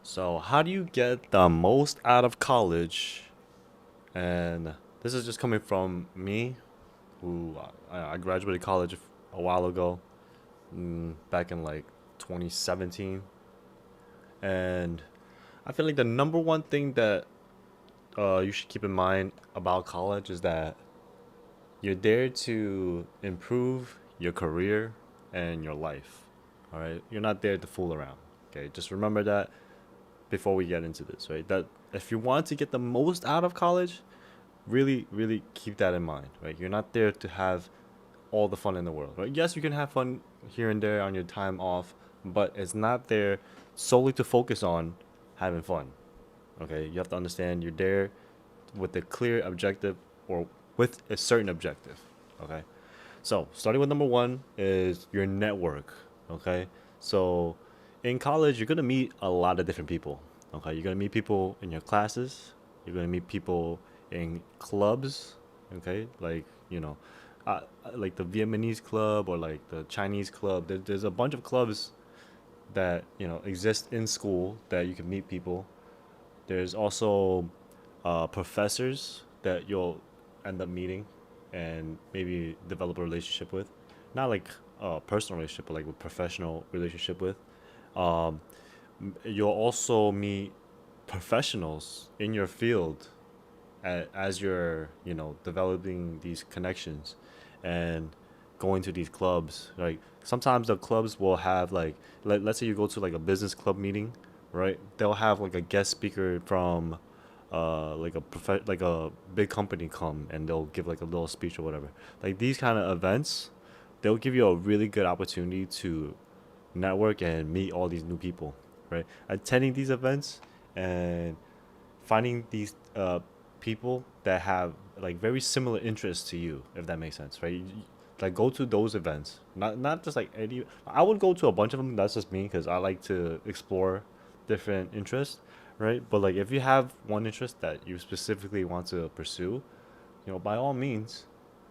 So, how do you get the most out of college? And this is just coming from me, who I graduated college a while ago, back in like 2017. And I feel like the number one thing that you should keep in mind about college is that you're there to improve your career and your life. All right, you're not there to fool around. Okay, just remember that before we get into this, right? That if you want to get the most out of college, really, really keep that in mind, right? You're not there to have all the fun in the world, right? Yes, you can have fun here and there on your time off, but it's not there solely to focus on having fun. Okay, you have to understand you're there with a clear objective or with a certain objective. Okay, so starting with number one is your network. Okay, so in college you're gonna meet a lot of different people. Okay, you're gonna meet people in your classes. You're gonna meet people in clubs. Okay, like the Vietnamese club or like the Chinese club. There's a bunch of clubs that exist in school that you can meet people. There's also professors that you'll end up meeting and maybe develop a relationship with. Not like a personal relationship, but like a professional relationship with. Um, you'll also meet professionals in your field as you're, developing these connections and going to these clubs. Like sometimes the clubs will have like, let's say you go to like a business club meeting, right? They'll have like a guest speaker from like a big company come and they'll give like a little speech or whatever. Like these kind of events, they'll give you a really good opportunity to network and meet all these new people, right? Attending these events and finding these people that have like very similar interests to you, if that makes sense, right? Like go to those events, not just like any. I would go to a bunch of them. That's just me because I like to explore different interests, right? But like if you have one interest that you specifically want to pursue, by all means,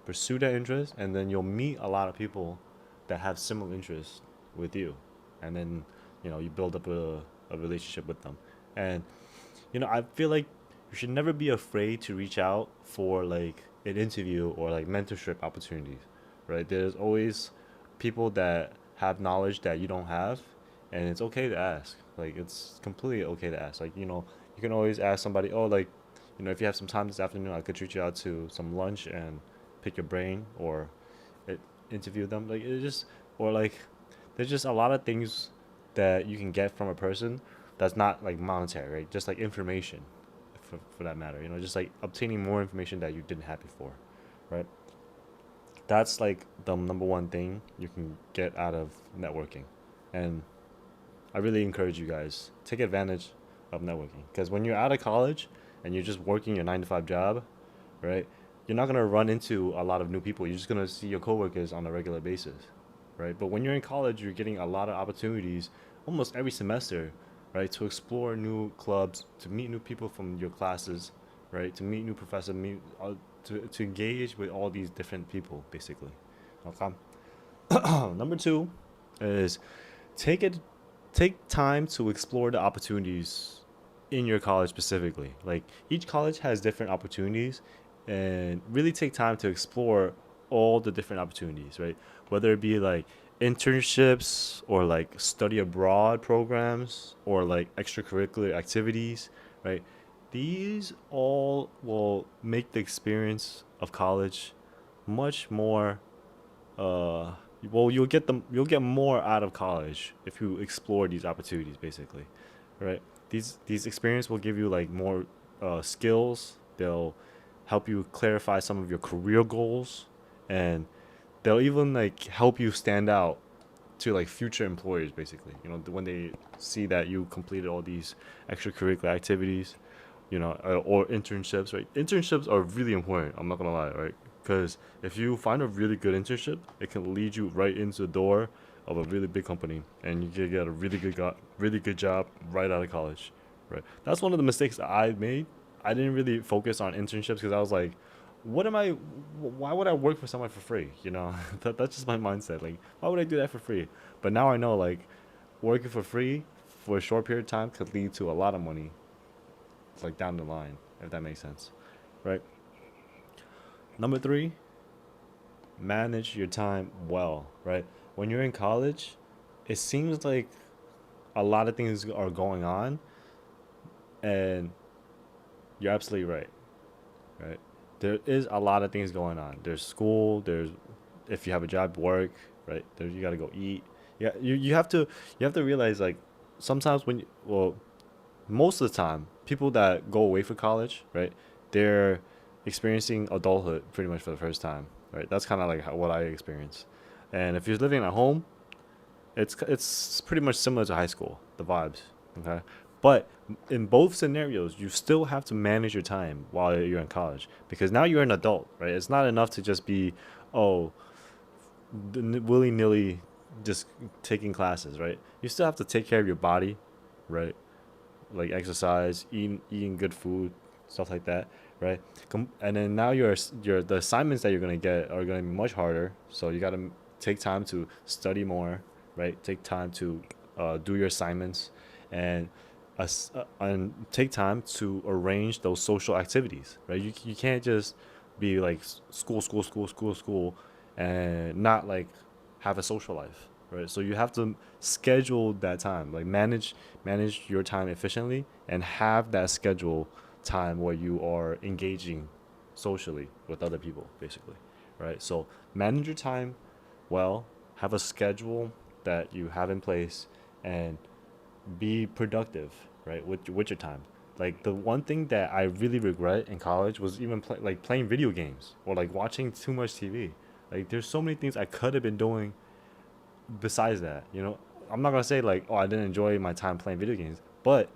pursue that interest, and then you'll meet a lot of people that have similar interests with you, and then you build up a relationship with them, and I feel like you should never be afraid to reach out for like an interview or like mentorship opportunities, right? There's always people that have knowledge that you don't have, and it's okay to ask. Like it's completely okay to ask. Like you can always ask somebody, oh, like if you have some time this afternoon, I could treat you out to some lunch and pick your brain or it, interview them. Like it just or like there's just a lot of things that you can get from a person that's not like monetary, right? Just like information, for that matter. Just like obtaining more information that you didn't have before, right? That's like the number one thing you can get out of networking, and I really encourage you guys take advantage of networking because when you're out of college and you're just working your 9 to 5 job, right? You're not gonna run into a lot of new people. You're just gonna see your coworkers on a regular basis, right? But when you're in college, you're getting a lot of opportunities almost every semester, right? To explore new clubs, to meet new people from your classes, right? To meet new professors, to engage with all these different people, basically. Okay. Number two is take it take time to explore the opportunities in your college specifically. Like each college has different opportunities and really take time to explore all the different opportunities, right? Whether it be like internships or like study abroad programs or like extracurricular activities, right? These all will make the experience of college much more well, you'll get more out of college if you explore these opportunities, basically, right? These experience will give you like more skills. They'll help you clarify some of your career goals, and they'll even like help you stand out to like future employers, basically. When they see that you completed all these extracurricular activities, or internships, right? Internships are really important. I'm not gonna lie, right? Because if you find a really good internship, it can lead you right into the door of a really big company, and you can get a really good job right out of college, right? That's one of the mistakes that I made. I didn't really focus on internships because I was like, what am I? Why would I work for someone for free? That's just my mindset. Like, why would I do that for free? But now I know, like, working for free for a short period of time could lead to a lot of money, like down the line, if that makes sense, right? Number three, manage your time well, right? When you're in college, it seems like a lot of things are going on, and you're absolutely right, right? There is a lot of things going on. There's school, there's if you have a job, work, right? There you got to go eat. Yeah, you have to realize like sometimes well, most of the time, people that go away for college, right? They're experiencing adulthood pretty much for the first time, right? That's kind of like what I experienced. And if you're living at home, it's pretty much similar to high school, the vibes, okay? But in both scenarios, you still have to manage your time while you're in college because now you're an adult, right? It's not enough to just be, oh, willy nilly, just taking classes, right? You still have to take care of your body, right? Like exercise, eating good food, stuff like that, right? And then now your the assignments that you're gonna get are gonna be much harder. So you gotta take time to study more, right? Take time to do your assignments, and and take time to arrange those social activities, right? You can't just be like school, and not like have a social life, right? So you have to schedule that time, like manage your time efficiently, and have that schedule time where you are engaging socially with other people, basically, right? So manage your time well, have a schedule that you have in place, and be productive, right, with your time. Like the one thing that I really regret in college was even like playing video games or like watching too much TV. Like there's so many things I could have been doing besides that. I'm not gonna say like, oh, I didn't enjoy my time playing video games, but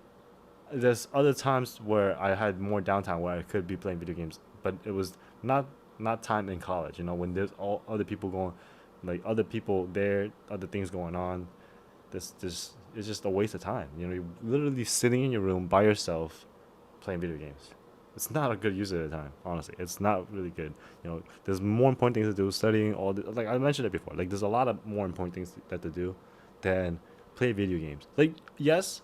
there's other times where I had more downtime where I could be playing video games, but it was not not time in college. When there's all other people going, like other people there, other things going on. This is just a waste of time. You're literally sitting in your room by yourself playing video games. It's not a good use of the time, honestly. It's not really good. There's more important things to do, studying like I mentioned it before. Like there's a lot of more important things that to do than play video games. Like yes,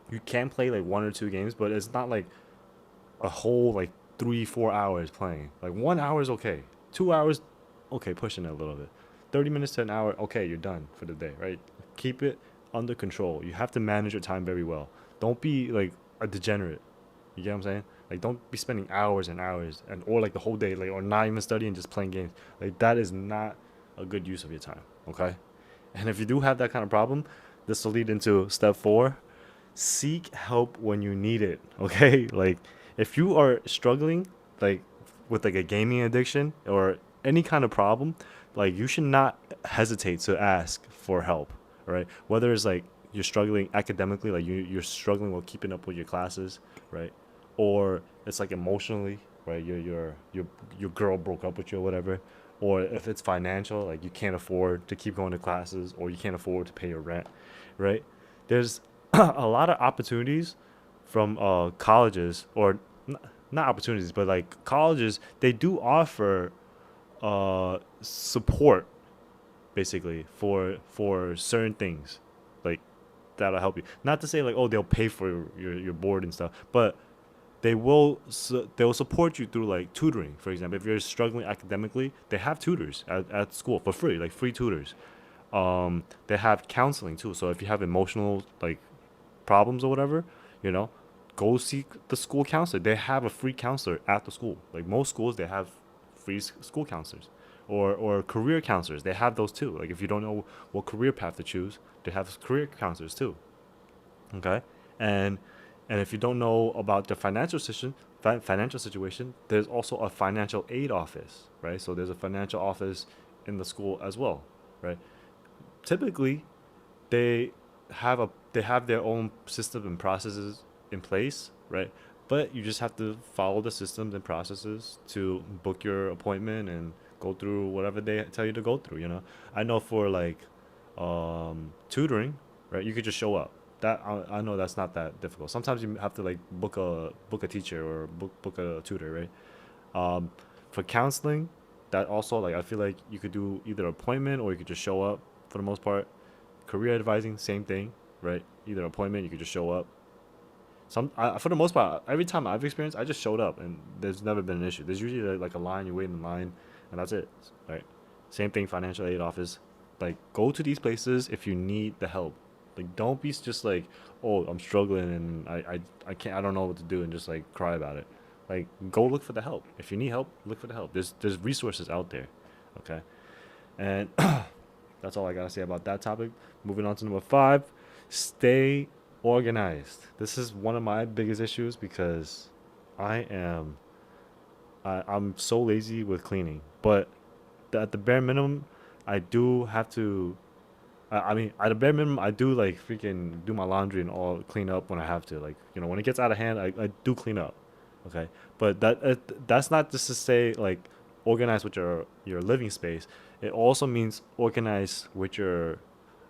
you can play like one or two games, but it's not like a whole like 3 4 hours playing. Like 1 hour is okay. 2 hours, okay, pushing it a little bit. 30 minutes to an hour, okay, you're done for the day, right? Keep it under control. You have to manage your time very well. Don't be like a degenerate. You get what I'm saying? Like don't be spending hours and hours and or like the whole day, like or not even studying, just playing games. Like that is not a good use of your time. Okay? And if you do have that kind of problem, this will lead into step four, seek help when you need it. Okay, like if you are struggling like with like a gaming addiction or any kind of problem, like you should not hesitate to ask for help. Right, whether it's like you're struggling academically, like you're struggling with keeping up with your classes, right? Or it's like emotionally, right? Your girl broke up with you or whatever. Or if it's financial, like you can't afford to keep going to classes or you can't afford to pay your rent, right? There's a lot of opportunities from colleges, or not opportunities, but like colleges, they do offer support basically for certain things, like that'll help you. Not to say like, oh, they'll pay for your board and stuff, but they'll support you through like tutoring. For example, if you're struggling academically, they have tutors at school for free, like free tutors. They have counseling too. So if you have emotional like problems or whatever, you know, go seek the school counselor. They have a free counselor at the school. Like most schools, they have free school counselors, or career counselors. They have those too. Like if you don't know what career path to choose, they have career counselors too. Okay, and and if you don't know about the financial situation, there's also a financial aid office, right? So there's a financial office in the school as well, right? Typically, they they have their own system and processes in place, right? But you just have to follow the systems and processes to book your appointment and go through whatever they tell you to go through. I know for like tutoring, right? You could just show up. I know that's not that difficult. Sometimes you have to like book a teacher or book a tutor, right? For counseling, that also like I feel like you could do either appointment or you could just show up for the most part. Career advising, same thing, right? either appointment. You could just show up. For the most part, every time I've experienced, I just showed up, and there's never been an issue. There's usually like a line, you wait in line, and that's it. Right. Same thing, financial aid office. Like, go to these places if you need the help. Like, don't be just like, oh, I'm struggling and I can't, I don't know what to do, and just like cry about it. Like, go look for the help. If you need help, look for the help. There's resources out there. Okay. And that's all I gotta say about that topic. Moving on to number 5, stay organized. This is one of my biggest issues because I am I'm so lazy with cleaning. But at the bare minimum, I do have to. I mean, at the bare minimum, I do like freaking do my laundry and all clean up when I have to. Like, when it gets out of hand, I do clean up. Okay, but that's not just to say like organize with your living space. It also means organize with your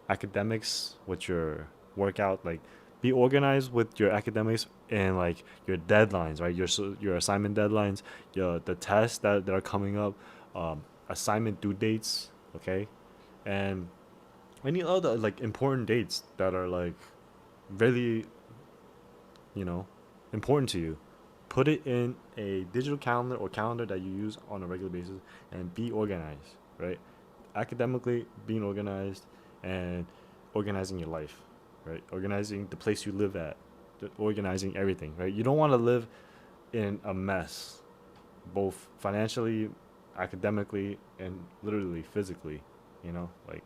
academics, with your workout. Like, be organized with your academics and like your deadlines, right? Your assignment deadlines, the tests that are coming up, assignment due dates. Okay, and any other like important dates that are like really, you know important to you. Put it in a digital calendar or calendar that you use on a regular basis, and be organized, right? Academically, being organized, and organizing your life, right? Organizing the place you live at, organizing everything, right? You don't want to live in a mess, both financially, academically, and literally physically. Like,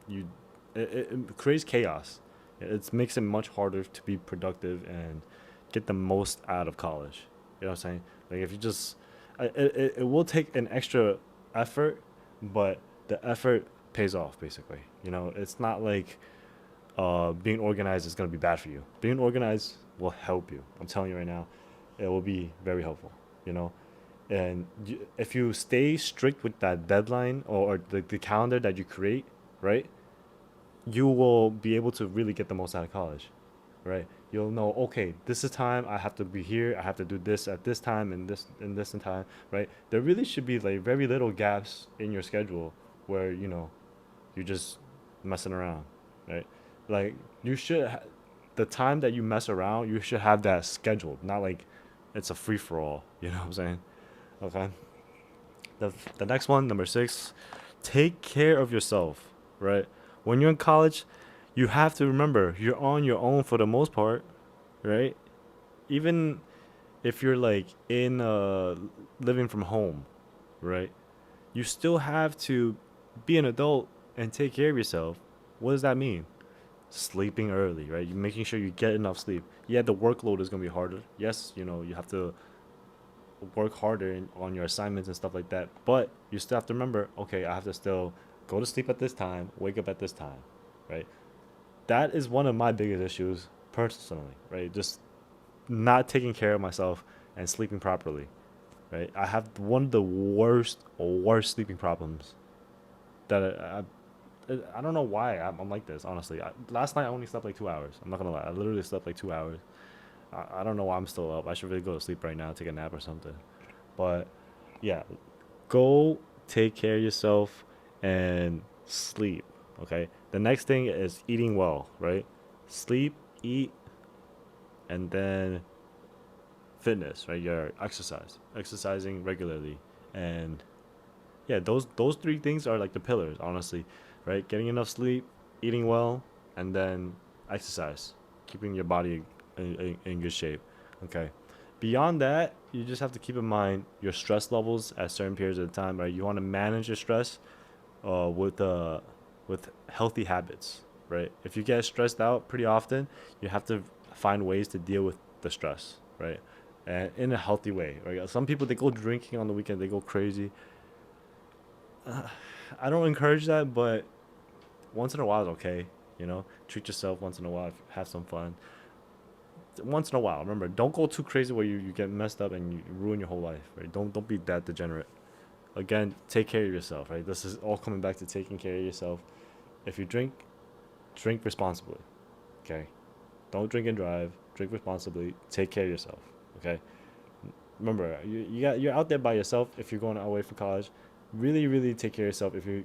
you, it creates chaos. It makes it much harder to be productive and get the most out of college. You know what I'm saying? Like, if you just, it will take an extra effort, but the effort pays off basically. It's not like being organized is going to be bad for you. Being organized will help you. I'm telling you right now, it will be very helpful. You know, and if you stay strict with that deadline, or the calendar that you create, right, you will be able to really get the most out of college, right? You'll know, okay, this is time I have to be here. I have to do this at this time, and this and time, right? There really should be like very little gaps in your schedule where you're just messing around, right? Like, the time that you mess around, you should have that scheduled, not like it's a free for all. You know what I'm saying? Okay. The next one, number 6, take care of yourself, right? When you're in college, you have to remember you're on your own for the most part, right? Even if you're like in living from home, right? You still have to be an adult and take care of yourself. What does that mean? Sleeping early, right? You're making sure you get enough sleep. Yeah, the workload is gonna be harder. Yes, you have to work harder on your assignments and stuff like that. But you still have to remember, okay, I have to still go to sleep at this time, wake up at this time, right? That is one of my biggest issues personally, right? Just not taking care of myself and sleeping properly, right? I have one of the worst sleeping problems that I don't know why I'm like this, honestly. Last night I only slept like 2 hours. I'm not gonna lie. I literally slept like 2 hours. I don't know why I'm still up. I should really go to sleep right now, take a nap or something. But yeah, go take care of yourself and sleep. Okay. The next thing is eating well, right? Sleep, eat, and then fitness, right? Your exercising regularly, and yeah, those three things are like the pillars, honestly, right? Getting enough sleep, eating well, and then exercise, keeping your body in good shape. Okay. Beyond that, you just have to keep in mind your stress levels at certain periods of time, right? You want to manage your stress with healthy habits, right? If you get stressed out pretty often, you have to find ways to deal with the stress, right? And in a healthy way, right? Some people, they go drinking on the weekend, they go crazy. I don't encourage that, but once in a while is okay. Treat yourself once in a while, have some fun. Once in a while, remember, don't go too crazy where you get messed up and you ruin your whole life, right? Don't be that degenerate. Again, take care of yourself, right? This is all coming back to taking care of yourself. If you drink responsibly, okay? Don't drink and drive. Drink responsibly. Take care of yourself, okay? Remember, you're out there by yourself if you're going away for college. Really, really take care of yourself if you're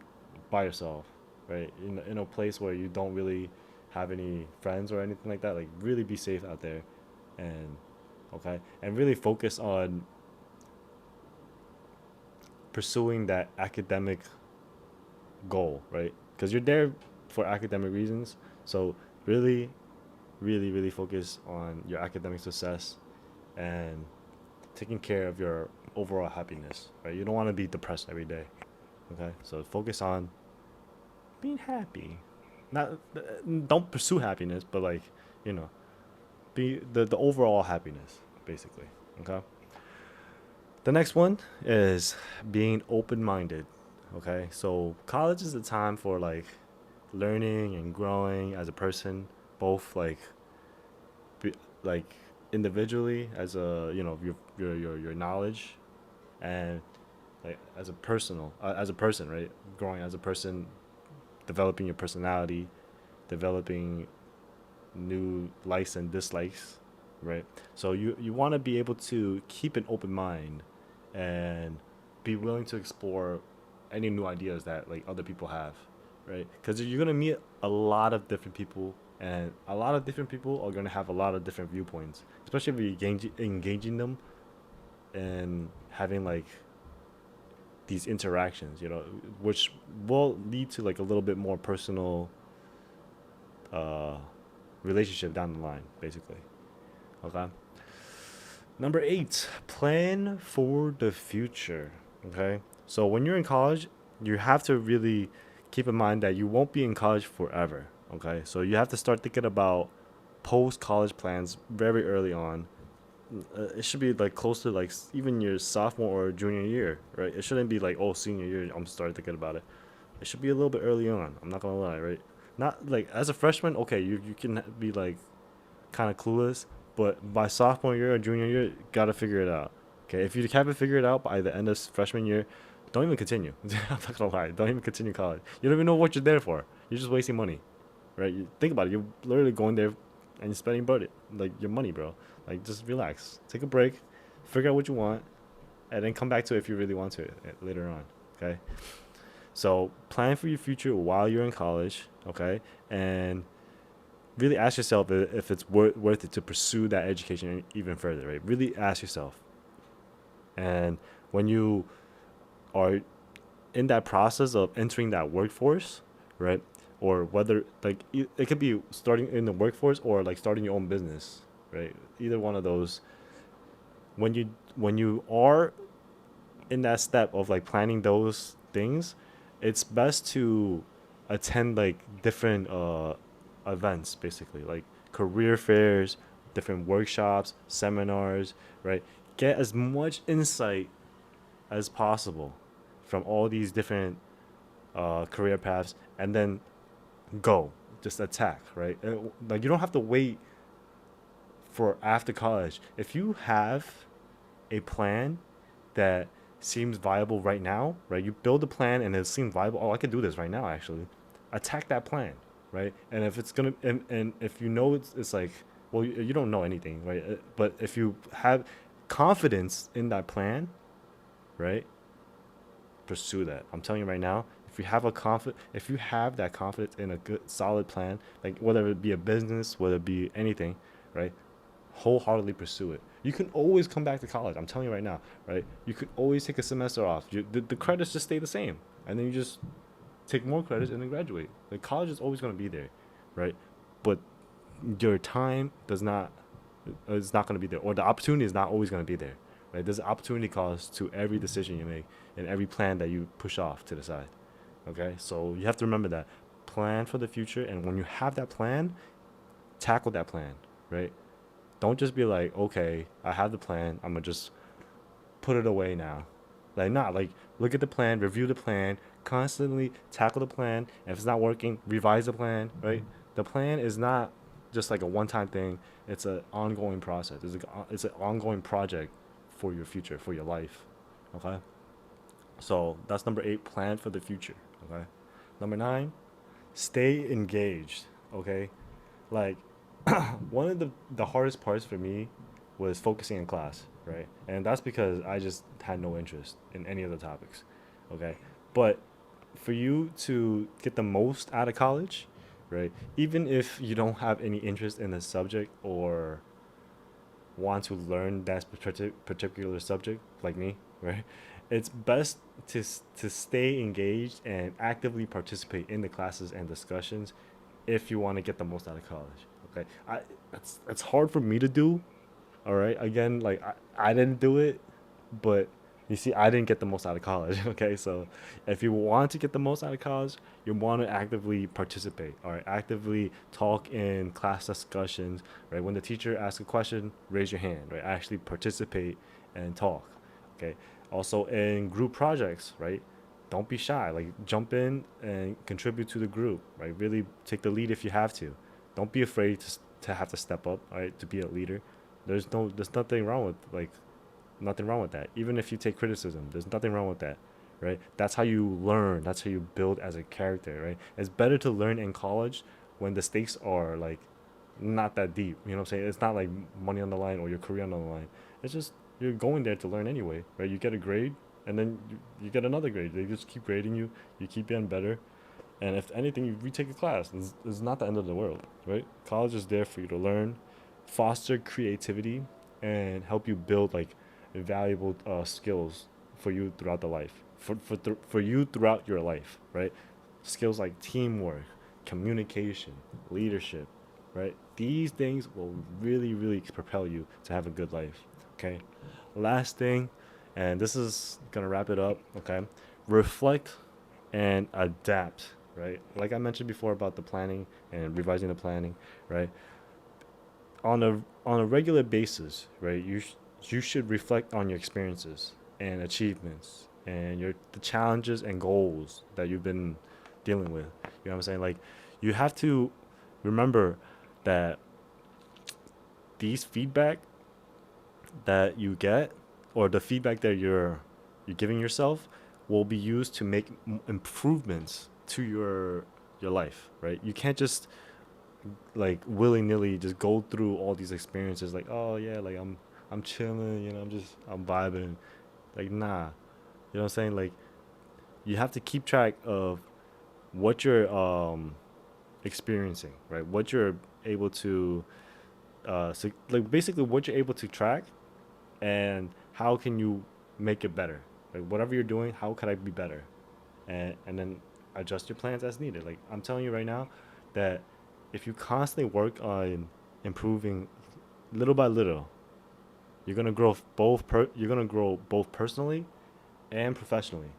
by yourself, right? In a place where you don't really have any friends or anything like that, like really be safe out there, and okay, and really focus on pursuing that academic goal, right? Because you're there for academic reasons. So really, really focus on your academic success and taking care of your overall happiness, right? You don't want to be depressed every day. Okay, so focus on being happy. Not don't pursue happiness, but like you know, be the overall happiness basically. Okay. The next one is being open minded. Okay, so college is a time for like learning and growing as a person, both be, like individually as a your knowledge, and like as a person, right? Growing as a person, developing your personality, developing new likes and dislikes, right? So you want to be able to keep an open mind and be willing to explore any new ideas that like other people have, right? Because you're gonna meet a lot of different people, and a lot of different people are gonna have a lot of different viewpoints, especially if you engaging them and having like these interactions, which will lead to like a little bit more personal uh, relationship down the line, basically. Okay. Number 8, plan for the future. Okay. So when you're in college, you have to really keep in mind that you won't be in college forever. Okay. So you have to start thinking about post college plans very early on. It should be like close to like even your sophomore or junior year, right? It shouldn't be like, oh, senior year, I'm starting thinking about it. It should be a little bit early on. I'm not gonna lie, right? Not like as a freshman, okay, you can be like kind of clueless, but by sophomore year or junior year, you gotta figure it out. Okay, if you haven't figured it out by the end of freshman year, don't even continue. I'm not gonna lie, don't even continue college. You don't even know what you're there for. You're just wasting money, right? You think about it. You're literally going there and you're spending budget, like your money, bro. Like just relax, take a break, figure out what you want, and then come back to it if you really want to later on. Okay, so plan for your future while you're in college. Okay, and really ask yourself if it's worth it to pursue that education even further, right? Really ask yourself. And when you are in that process of entering that workforce, right? Or whether like it could be starting in the workforce or like starting your own business, right? Either one of those. When you are in that step of like planning those things, it's best to attend like different events, basically like career fairs, different workshops, seminars, right? Get as much insight as possible from all these different career paths, and then go, just attack, right? Like you don't have to wait for after college. If you have a plan that seems viable right now, right? You build a plan and it seems viable. Oh, I could do this right now, actually. Attack that plan, right? And if it's gonna, and if you know it's like, well, you don't know anything, right? But if you have confidence in that plan, right? Pursue that. I'm telling you right now, if you have that confidence in a good, solid plan, like whether it be a business, whether it be anything, right? Wholeheartedly pursue it. You can always come back to college. I'm telling you right now, right? You could always take a semester off. The credits just stay the same, and then you just take more credits and then graduate. Like college is always going to be there, right? But your time does not is not going to be there, or the opportunity is not always going to be there, right? There's an opportunity cost to every decision you make and every plan that you push off to the side. Okay, so you have to remember that plan for the future, and when you have that plan, tackle that plan, right? Don't just be like, okay, I have the plan. I'm gonna just put it away now. Like, not like look at the plan, review the plan, constantly tackle the plan. And if it's not working, revise the plan. Right? The plan is not just like a one-time thing. It's an ongoing process. It's an ongoing project for your future, for your life. Okay. So that's number 8. Plan for the future. Okay. Number 9. Stay engaged. Okay. Like one of the hardest parts for me was focusing in class, right? And that's because I just had no interest in any of the topics. Okay. But for you to get the most out of college, right? Even if you don't have any interest in the subject or want to learn that particular subject, like me, right? It's best to stay engaged and actively participate in the classes and discussions if you want to get the most out of college. Okay, it's hard for me to do. All right, again, like I didn't do it, but you see, I didn't get the most out of college. Okay, so if you want to get the most out of college, you want to actively participate. All right, actively talk in class discussions. Right, when the teacher asks a question, raise your hand. Right, actually participate and talk. Okay, also in group projects. Right, don't be shy. Like jump in and contribute to the group. Right, really take the lead if you have to. Don't be afraid to have to step up. All right, to be a leader. There's nothing wrong with nothing wrong with that. Even if you take criticism, there's nothing wrong with that, right? That's how you learn. That's how you build as a character, right? It's better to learn in college when the stakes are like not that deep. You know what I'm saying? It's not like money on the line or your career on the line. It's just you're going there to learn anyway, right? You get a grade and then you get another grade. They just keep grading you. You keep getting better. And if anything, you retake a class. It's not the end of the world, right? College is there for you to learn, foster creativity, and help you build like valuable skills for you throughout the life. For you throughout your life, right? Skills like teamwork, communication, leadership, right? These things will really propel you to have a good life. Okay. Last thing, and this is gonna wrap it up. Okay. Reflect and adapt, right? Like I mentioned before about the planning and revising the planning, right? On a regular basis, right? You should reflect on your experiences and achievements and your the challenges and goals that you've been dealing with. You know what I'm saying? Like you have to remember that these feedback that you get or the feedback that you're giving yourself will be used to make improvements to your life, right? You can't just like willy-nilly just go through all these experiences like, oh yeah, like I'm chilling, you know, I'm vibing. Like nah. You know what I'm saying? Like you have to keep track of what you're experiencing, right? What you're able to so like basically what you're able to track and how can you make it better? Like whatever you're doing, how could I be better? And then adjust your plans as needed. Like I'm telling you right now that if you constantly work on improving little by little, you're gonna grow both personally and professionally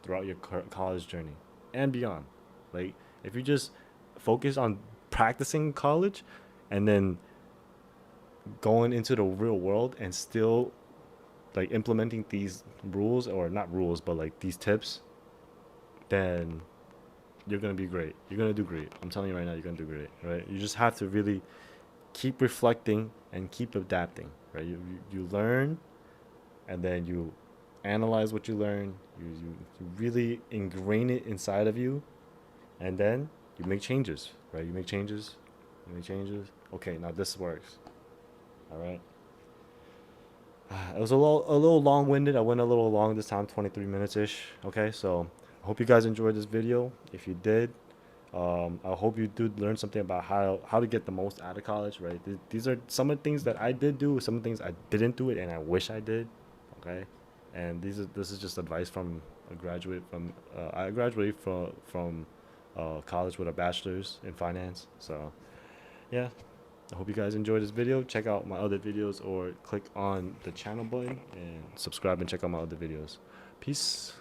throughout your college journey and beyond. Like if you just focus on practicing college and then going into the real world and still like implementing these rules or not rules but like these tips, then you're gonna be great. You're gonna do great. I'm telling you right now, you're gonna do great. Right? You just have to really keep reflecting and keep adapting. Right? You learn, and then you analyze what you learn. You really ingrain it inside of you, and then you make changes. Right? You make changes. You make changes. Okay, now this works. All right. It was a little long winded. I went a little long this time, 23 minutes ish. Okay, so I hope you guys enjoyed this video. If you did, I hope you did learn something about how to get the most out of college. Right, these are some of the things that I did do, some of the things I didn't do it, and I wish I did. Okay, and this is just advice from a graduate from I graduated from college with a bachelor's in finance. So yeah, I hope you guys enjoyed this video. Check out my other videos or click on the channel button and subscribe and check out my other videos. Peace.